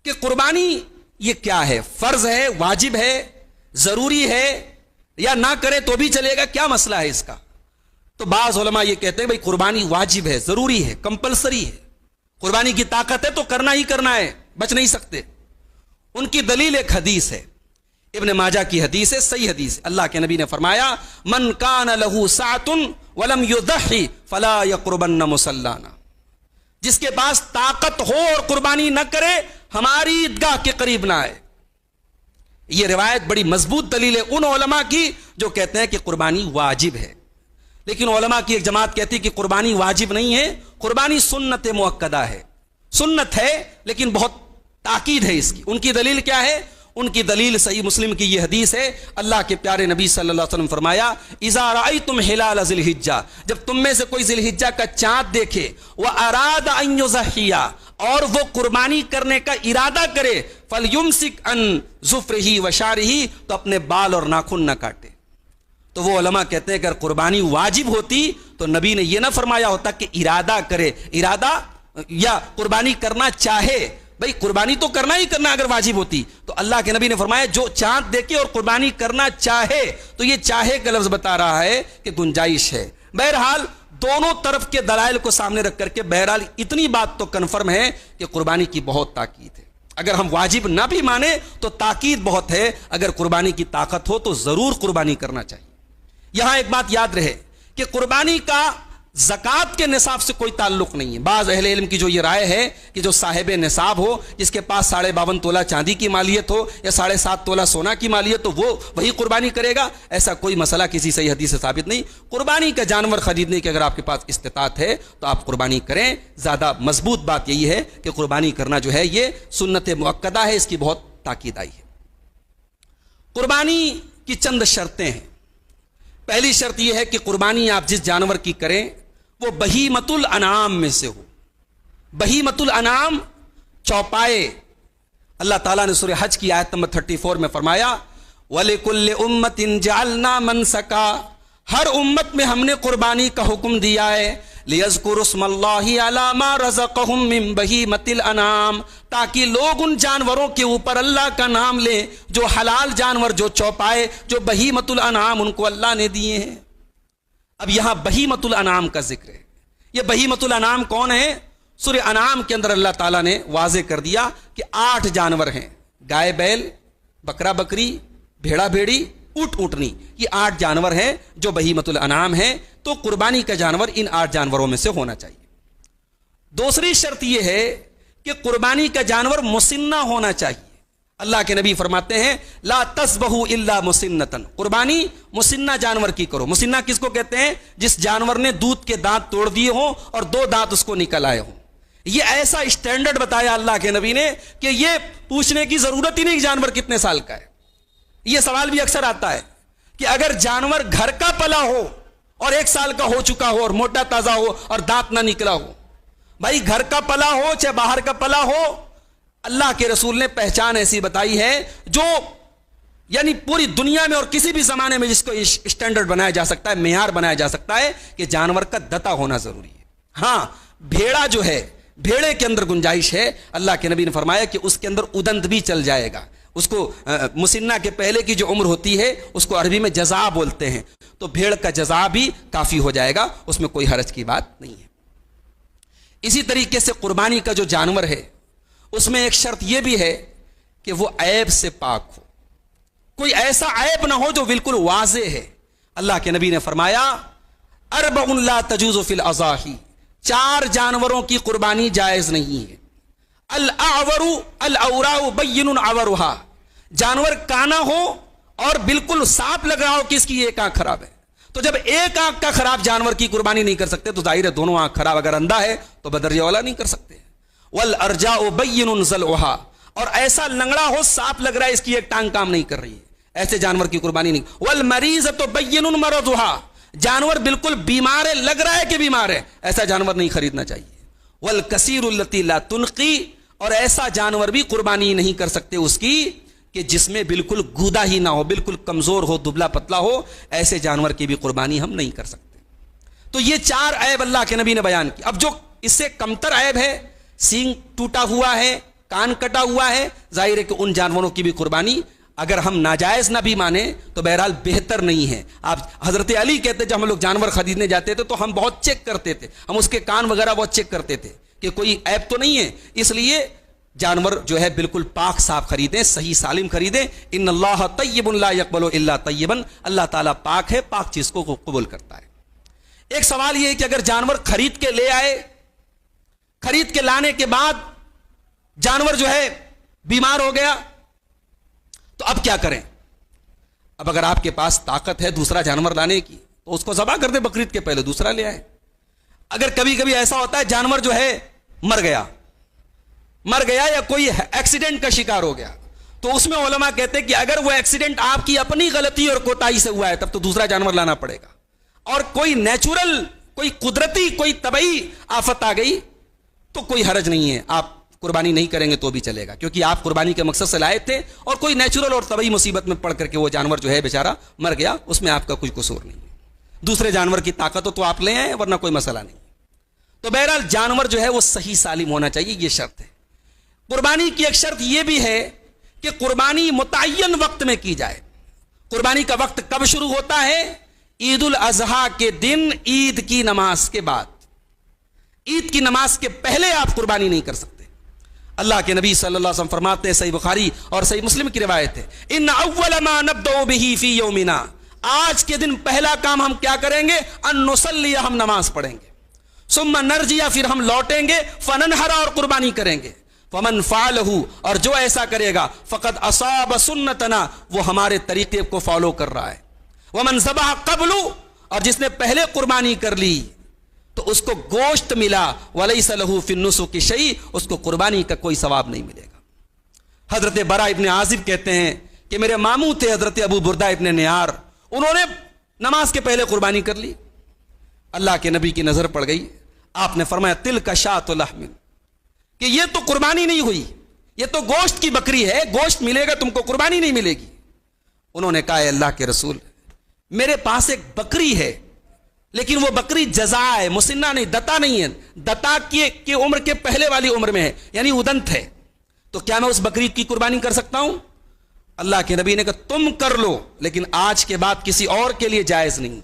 کہ قربانی یہ کیا ہے، فرض ہے، واجب ہے، ضروری ہے، یا نہ کرے تو بھی چلے گا، کیا مسئلہ ہے اس کا؟ تو بعض علماء یہ کہتے ہیں بھائی قربانی واجب ہے، ضروری ہے، کمپلسری ہے، قربانی کی طاقت ہے تو کرنا ہی کرنا ہے، بچ نہیں سکتے۔ ان کی دلیل ایک حدیث ہے، ابن ماجہ کی حدیث ہے، صحیح حدیث ہے۔ اللہ کے نبی نے فرمایا من کان لہ سعۃ ولم یضحی فلا یقربن مصلانا، جس کے پاس طاقت ہو اور قربانی نہ کرے ہماری عیدگاہ کے قریب نہ آئے۔ یہ روایت بڑی مضبوط دلیل ہے ان علماء کی جو کہتے ہیں کہ قربانی واجب ہے، لیکن علماء کی ایک جماعت کہتی ہے کہ قربانی واجب نہیں ہے، قربانی سنت مؤکدہ ہے، سنت ہے لیکن بہت تاکید ہے اس کی۔ ان کی دلیل کیا ہے؟ ان کی دلیل صحیح مسلم کی یہ حدیث ہے، اللہ کے پیارے نبی صلی اللہ علیہ وسلم فرمایا اذا رأیتم ہلال ذی الحجہ، جب تم میں سے کوئی ذی الحجہ کا چاند دیکھے، واراد ان یضحی، اور وہ قربانی کرنے کا ارادہ کرے، فلیمسک عن ظفرہ وشعرہ، تو اپنے بال اور ناخن نہ کاٹے۔ تو وہ علماء کہتے ہیں کہ اگر قربانی واجب ہوتی تو نبی نے یہ نہ فرمایا ہوتا کہ ارادہ کرے، ارادہ یا قربانی کرنا چاہے، بھئی قربانی تو کرنا ہی کرنا اگر واجب ہوتی۔ تو اللہ کے نبی نے فرمایا جو چاند دیکھے اور قربانی کرنا چاہے، تو یہ چاہے کا لفظ بتا رہا ہے کہ گنجائش ہے۔ بہرحال دونوں طرف کے دلائل کو سامنے رکھ کر کے بہرحال اتنی بات تو کنفرم ہے کہ قربانی کی بہت تاکید ہے۔ اگر ہم واجب نہ بھی مانیں تو تاکید بہت ہے، اگر قربانی کی طاقت ہو تو ضرور قربانی کرنا چاہیے۔ یہاں ایک بات یاد رہے کہ قربانی کا زکوٰۃ کے نصاب سے کوئی تعلق نہیں ہے۔ بعض اہل علم کی جو یہ رائے ہے کہ جو صاحب نصاب ہو، جس کے پاس 52.5 تولہ چاندی کی مالیت ہو یا 7.5 تولہ سونا کی مالیت ہو، وہ وہی قربانی کرے گا، ایسا کوئی مسئلہ کسی صحیح حدیث سے ثابت نہیں۔ قربانی کا جانور خریدنے کی اگر آپ کے پاس استطاعت ہے تو آپ قربانی کریں۔ زیادہ مضبوط بات یہی ہے کہ قربانی کرنا جو ہے یہ سنت مؤکدہ ہے، اس کی بہت تاکید آئی ہے۔ قربانی کی چند شرطیں ہیں۔ پہلی شرط یہ ہے کہ قربانی آپ جس جانور کی کریں وہ بہیمۃ الانعام میں سے ہو۔ بہیمۃ الانعام چوپائے۔ اللہ تعالیٰ نے سورہ حج کی آیت نمبر 34 میں فرمایا وَلِكُلِّ أُمَّةٍ جَعَلْنَا مَنْسَكًا، ہر امت میں ہم نے قربانی کا حکم دیا ہے، لِيَذْكُرُوا اسْمَ اللَّهِ عَلَى مَا رَزَقَهُم مِّن بَهِيمَةِ الْأَنْعَامِ، تاکہ لوگ ان جانوروں کے اوپر اللہ کا نام لیں جو حلال جانور، جو چوپائے، جو بہیمۃ الانعام ان کو اللہ نے دیے ہیں۔ اب یہاں بہیمۃ الانعام کا ذکر ہے۔ یہ بہیمۃ الانعام کون ہے؟ سورہ انعام کے اندر اللہ تعالیٰ نے واضح کر دیا کہ 8 جانور ہیں، گائے بیل، بکرا بکری، بھیڑا بھیڑی، اونٹ اونٹنی، یہ 8 جانور ہیں جو بہیمۃ الانعام ہیں۔ تو قربانی کا جانور ان 8 جانوروں میں سے ہونا چاہیے۔ دوسری شرط یہ ہے کہ قربانی کا جانور مسنہ ہونا چاہیے۔ اللہ کے نبی فرماتے ہیں لا تذبحوا الا مسنۃ، قربانی مسنہ جانور کی کرو۔ مسنہ کس کو کہتے ہیں؟ جس جانور نے دودھ کے دانت توڑ دیے ہوں اور 2 دانت اس کو نکل آئے ہوں۔ یہ ایسا اسٹینڈرڈ بتایا اللہ کے نبی نے کہ یہ پوچھنے کی ضرورت ہی نہیں کہ جانور کتنے سال کا ہے۔ یہ سوال بھی اکثر آتا ہے کہ اگر جانور گھر کا پلا ہو اور 1 سال کا ہو چکا ہو اور موٹا تازہ ہو اور دانت نہ نکلا ہو، بھائی گھر کا پلا ہو چاہے باہر کا پلا ہو، اللہ کے رسول نے پہچان ایسی بتائی ہے جو یعنی پوری دنیا میں اور کسی بھی زمانے میں جس کو اسٹینڈرڈ بنایا جا سکتا ہے، معیار بنایا جا سکتا ہے کہ جانور کا دتا ہونا ضروری ہے۔ ہاں بھیڑا جو ہے، بھیڑے کے اندر گنجائش ہے، اللہ کے نبی نے فرمایا کہ اس کے اندر ادنت بھی چل جائے گا۔ اس کو مسنہ کے پہلے کی جو عمر ہوتی ہے اس کو عربی میں جزا بولتے ہیں، تو بھیڑ کا جزا بھی کافی ہو جائے گا، اس میں کوئی حرج کی بات نہیں ہے۔ اسی طریقے سے قربانی کا جو جانور ہے اس میں ایک شرط یہ بھی ہے کہ وہ عیب سے پاک ہو، کوئی ایسا عیب نہ ہو جو بالکل واضح ہے۔ اللہ کے نبی نے فرمایا 4 لا تجوز فی الاضاحی، 4 جانوروں کی قربانی جائز نہیں ہے۔ الاعور الاوراء بین عورها، جانور کانا ہو اور بالکل صاف لگ رہا ہو کہ اس کی ایک آنکھ خراب ہے، تو جب ایک آنکھ کا خراب جانور کی قربانی نہیں کر سکتے تو ظاہر ہے دونوں آنکھ خراب، اگر اندھا ہے تو بدرجہ اولا نہیں کر سکتے۔ والارجاء بین ضلعها، اور ایسا لنگڑا ہو صاف لگ رہا ہے اس کی ایک ٹانگ کام نہیں کر رہی ہے، ایسے جانور کی قربانی نہیں۔ والمریضۃ بین مرضها، جانور بالکل بیمار ہے، لگ رہا ہے کہ بیمار ہے، ایسا جانور نہیں خریدنا چاہیے۔ والکثیر التی لا تنقی، اور ایسا جانور بھی قربانی نہیں کر سکتے اس کی کہ جس میں بالکل گودا ہی نہ ہو، بالکل کمزور ہو، دبلا پتلا ہو، ایسے جانور کی بھی قربانی ہم نہیں کر سکتے۔ تو یہ 4 عیب اللہ کے نبی نے بیان کی۔ اب جو اس سے کمتر عیب ہے، سینگ ٹوٹا ہوا ہے، کان کٹا ہوا ہے، ظاہر ہے کہ ان جانوروں کی بھی قربانی اگر ہم ناجائز نہ بھی مانیں تو بہرحال بہتر نہیں ہے. آپ حضرت علی کہتے جب ہم لوگ جانور خریدنے جاتے تھے تو ہم بہت چیک کرتے تھے، ہم اس کے کان وغیرہ بہت چیک کرتے تھے کہ کوئی عیب تو نہیں ہے. اس لیے جانور جو ہے بالکل پاک صاف خریدیں، صحیح سالم خریدیں. ان اللہ طیب لا یقبل الا طیبا، اللہ تعالیٰ پاک ہے، پاک چیز کو قبول کرتا ہے. ایک سوال یہ ہے کہ اگر جانور خرید کے لے آئے، خرید کے لانے کے بعد جانور جو ہے بیمار ہو گیا تو اب کیا کریں؟ اب اگر آپ کے پاس طاقت ہے دوسرا جانور لانے کی تو اس کو ذبح کر دیں، بقرعید کے پہلے دوسرا لے آئے. اگر کبھی کبھی ایسا ہوتا ہے جانور جو ہے مر گیا یا کوئی ایکسیڈنٹ کا شکار ہو گیا تو اس میں علماء کہتے ہیں کہ اگر وہ ایکسیڈنٹ آپ کی اپنی غلطی اور کوتاہی سے ہوا ہے تب تو دوسرا جانور لانا پڑے گا. اور کوئی نیچرل، کوئی قدرتی، کوئی طبعی آفت آ گئی تو کوئی حرج نہیں ہے، آپ قربانی نہیں کریں گے تو بھی چلے گا، کیونکہ آپ قربانی کے مقصد سے لائے تھے اور کوئی نیچرل اور طبعی مصیبت میں پڑ کر کے وہ جانور جو ہے بیچارہ مر گیا، اس میں آپ کا کوئی قصور نہیں ہے. دوسرے جانور کی طاقت ہو تو آپ لے آئیں ورنہ کوئی مسئلہ نہیں. تو بہرحال جانور جو ہے وہ صحیح سالم ہونا چاہیے، یہ شرط ہے. قربانی کی ایک شرط یہ بھی ہے کہ قربانی متعین وقت میں کی جائے. قربانی کا وقت کب شروع ہوتا ہے؟ عید الاضحیٰ کے دن، عید کی نماز کے بعد. عید کی نماز کے پہلے آپ قربانی نہیں کر سکتے. اللہ کے نبی صلی اللہ علیہ وسلم فرماتے ہیں، صحیح بخاری اور صحیح مسلم کی روایت ہے، ان اول ما نبدأ به فی یومنا، آج کے دن پہلا کام ہم کیا کریں گے؟ ان نصلی، ہم نماز پڑھیں گے. ثم نرجع، پھر ہم لوٹیں گے. فننحر، اور قربانی کریں گے. فمن فعلہ، اور جو ایسا کرے گا، فقد اصاب سنتنا، وہ ہمارے طریقے کو فالو کر رہا ہے. ومن ذبح قبل، اور جس نے پہلے قربانی کر لی تو اس کو گوشت ملا. ولیس لہ فی النسک شیء، اس کو قربانی کا کوئی ثواب نہیں ملے گا. حضرت برا ابن عازب کہتے ہیں کہ میرے ماموں تھے حضرت ابو بردہ ابن نیار، انہوں نے نماز کے پہلے قربانی کر لی. اللہ کے نبی کی نظر پڑ گئی، آپ نے فرمایا تلک شاۃ لحم، کہ یہ تو قربانی نہیں ہوئی، یہ تو گوشت کی بکری ہے، گوشت ملے گا تم کو، قربانی نہیں ملے گی. انہوں نے کہا اے اللہ کے رسول، میرے پاس ایک بکری ہے لیکن وہ بکری جزا ہے، مسنہ نہیں، دتا نہیں ہے، دتا کی عمر کے پہلے والی عمر میں ہے، یعنی ادنت ہے، تو کیا میں اس بکری کی قربانی کر سکتا ہوں؟ اللہ کے نبی نے کہا تم کر لو، لیکن آج کے بعد کسی اور کے لیے جائز نہیں.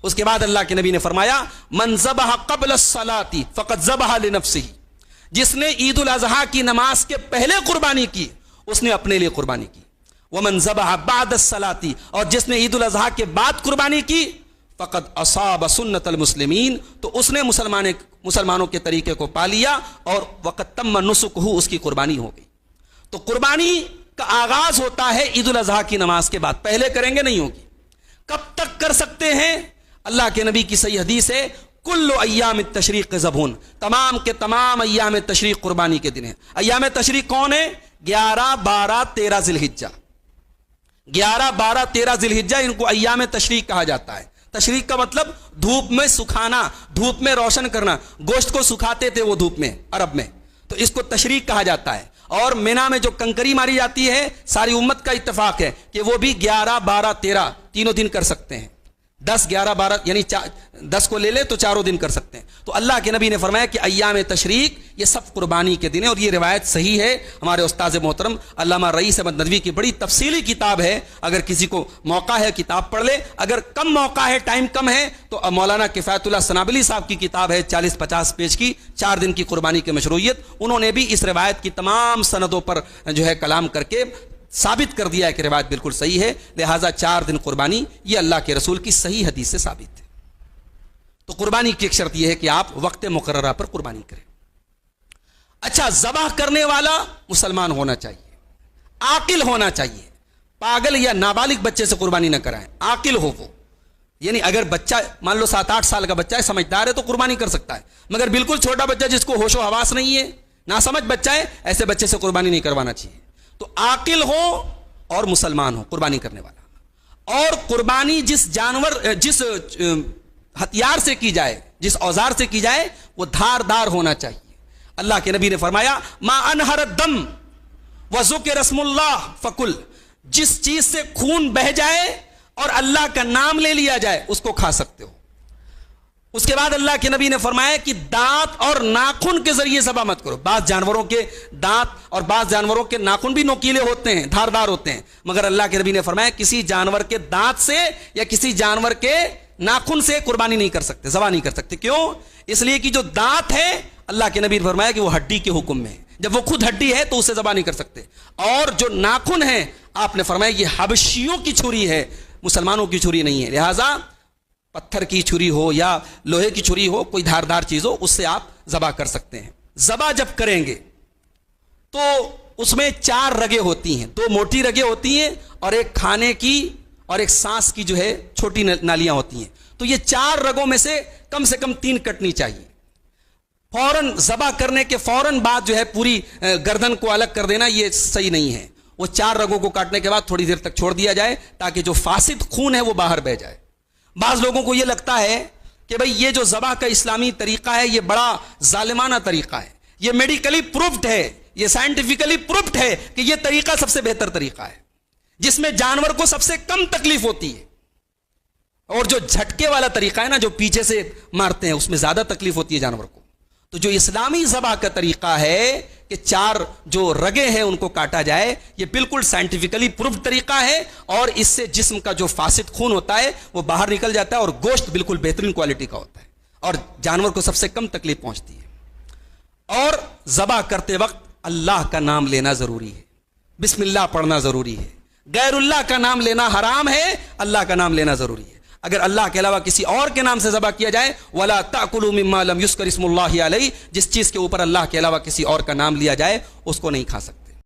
اس کے بعد اللہ کے نبی نے فرمایا من ذبح قبل الصلاۃ فقد ذبح لنفسہ، جس نے عید الاضحیٰ کی نماز کے پہلے قربانی کی اس نے اپنے لیے قربانی کی. ومن ذبح بعد الصلاۃ، اور جس نے عید الاضحیٰ کے بعد قربانی کی، فقد اصاب سنت المسلمین، تو اس نے مسلمانوں کے طریقے کو پا لیا اور وقت تم نسکہ، اس کی قربانی ہو گئی. تو قربانی کا آغاز ہوتا ہے عید الاضحیٰ کی نماز کے بعد، پہلے کریں گے نہیں ہوگی. کب تک کر سکتے ہیں؟ اللہ کے نبی کی صحیح حدیث ہے کل ایام التشریق ذبحون، تمام کے تمام ایام تشریق قربانی کے دن ہیں. ایام تشریق کون ہے؟ 11 12 13 ذی الحجہ. 11 12 13 ذی الحجہ ان کو ایام تشریق کہا جاتا ہے. تشریق کا مطلب دھوپ میں سکھانا، دھوپ میں روشن کرنا. گوشت کو سکھاتے تھے وہ دھوپ میں عرب میں، تو اس کو تشریق کہا جاتا ہے. اور مینا میں جو کنکری ماری جاتی ہے، ساری امت کا اتفاق ہے کہ وہ بھی 11 12 13 تینوں دن کر سکتے ہیں. 10 11 12 یعنی 10 کو لے لے تو چاروں دن کر سکتے ہیں. تو اللہ کے نبی نے فرمایا کہ ایام تشریق یہ سب قربانی کے دن ہیں، اور یہ روایت صحیح ہے. ہمارے استاذ محترم علامہ رئیس احمد ندوی کی بڑی تفصیلی کتاب ہے، اگر کسی کو موقع ہے کتاب پڑھ لے. اگر کم موقع ہے، ٹائم کم ہے، تو مولانا کفایت اللہ سنابلی صاحب کی کتاب ہے 40-50 پیج کی، 4 دن کی قربانی کی مشروعیت. انہوں نے بھی اس روایت کی تمام سندوں پر جو ہے کلام کر کے ثابت کر دیا ہے کہ روایت بالکل صحیح ہے. لہٰذا 4 دن قربانی یہ اللہ کے رسول کی صحیح حدیث سے ثابت ہے. تو قربانی کی ایک شرط یہ ہے کہ آپ وقت مقررہ پر قربانی کریں. اچھا، ذبح کرنے والا مسلمان ہونا چاہیے، عاقل ہونا چاہیے. پاگل یا نابالغ بچے سے قربانی نہ کرائیں، عاقل ہو وہ. یعنی اگر بچہ مان لو 7-8 سال کا بچہ ہے، سمجھدار ہے تو قربانی کر سکتا ہے، مگر بالکل چھوٹا بچہ جس کو ہوش و حواس نہیں ہے، ناسمجھ بچہ ہے، ایسے بچے سے قربانی نہیں کروانا چاہیے. تو عاقل ہو اور مسلمان ہو قربانی کرنے والا. اور قربانی جس ہتھیار سے کی جائے، جس اوزار سے کی جائے، وہ دھاردار ہونا چاہیے. اللہ کے نبی نے فرمایا ما انہر الدم وذکر اسم اللہ فکل، جس چیز سے خون بہہ جائے اور اللہ کا نام لے لیا جائے اس کو کھا سکتے ہو. اس کے بعد اللہ کے نبی نے فرمایا کہ دانت اور ناخن کے ذریعے ذبح مت کرو. بعض جانوروں کے دانت اور بعض جانوروں کے ناخن بھی نوکیلے ہوتے ہیں, دھاردار ہوتے ہیں, مگر اللہ کے نبی نے فرمایا کسی جانور کے دانت سے یا کسی جانور کے ناخن سے قربانی نہیں کر سکتے, ذبح نہیں کر سکتے. کیوں؟ اس لیے کہ جو دانت ہے اللہ کے نبی نے فرمایا کہ وہ ہڈی کے حکم میں ہے, جب وہ خود ہڈی ہے تو اسے ذبح نہیں کر سکتے. اور جو ناخن ہے آپ نے فرمایا یہ حبشیوں کی چھری ہے, مسلمانوں کی چھری نہیں ہے. لہذا پتھر کی چھری ہو یا لوہے کی چھری ہو, کوئی دھاردار چیز ہو, اس سے آپ ذبح کر سکتے ہیں. ذبح جب کریں گے تو اس میں 4 رگیں ہوتی ہیں, 2 موٹی رگیں ہوتی ہیں اور ایک کھانے کی اور ایک سانس کی جو ہے چھوٹی نالیاں ہوتی ہیں. تو یہ 4 رگوں میں سے کم 3 کٹنی چاہیے. فوراً ذبح کرنے کے فوراً بعد جو ہے پوری گردن کو الگ کر دینا یہ صحیح نہیں ہے. وہ 4 رگوں کو کاٹنے کے بعد تھوڑی دیر تک چھوڑ دیا جائے تاکہ جو فاسد خون ہے وہ باہر بہ جائے. بعض لوگوں کو یہ لگتا ہے کہ بھئی یہ جو ذبح کا اسلامی طریقہ ہے یہ بڑا ظالمانہ طریقہ ہے, یہ میڈیکلی پروفڈ ہے, یہ سائنٹیفکلی پروفڈ ہے کہ یہ طریقہ سب سے بہتر طریقہ ہے جس میں جانور کو سب سے کم تکلیف ہوتی ہے. اور جو جھٹکے والا طریقہ ہے نا, جو پیچھے سے مارتے ہیں, اس میں زیادہ تکلیف ہوتی ہے جانور کو. تو جو اسلامی ذبح کا طریقہ ہے کہ 4 جو رگیں ہیں ان کو کاٹا جائے, یہ بالکل سائنٹیفکلی پروفڈ طریقہ ہے اور اس سے جسم کا جو فاسد خون ہوتا ہے وہ باہر نکل جاتا ہے اور گوشت بالکل بہترین کوالٹی کا ہوتا ہے اور جانور کو سب سے کم تکلیف پہنچتی ہے. اور ذبح کرتے وقت اللہ کا نام لینا ضروری ہے, بسم اللہ پڑھنا ضروری ہے. غیر اللہ کا نام لینا حرام ہے, اللہ کا نام لینا ضروری ہے. اگر اللہ کے علاوہ کسی اور کے نام سے ذبح کیا جائے, وَلَا تَأْكُلُوا مِمَّا لَمْ يُذْكَرِ اسْمُ اللَّهِ عَلَيْهِ, جس چیز کے اوپر اللہ کے علاوہ کسی اور کا نام لیا جائے اس کو نہیں کھا سکتے.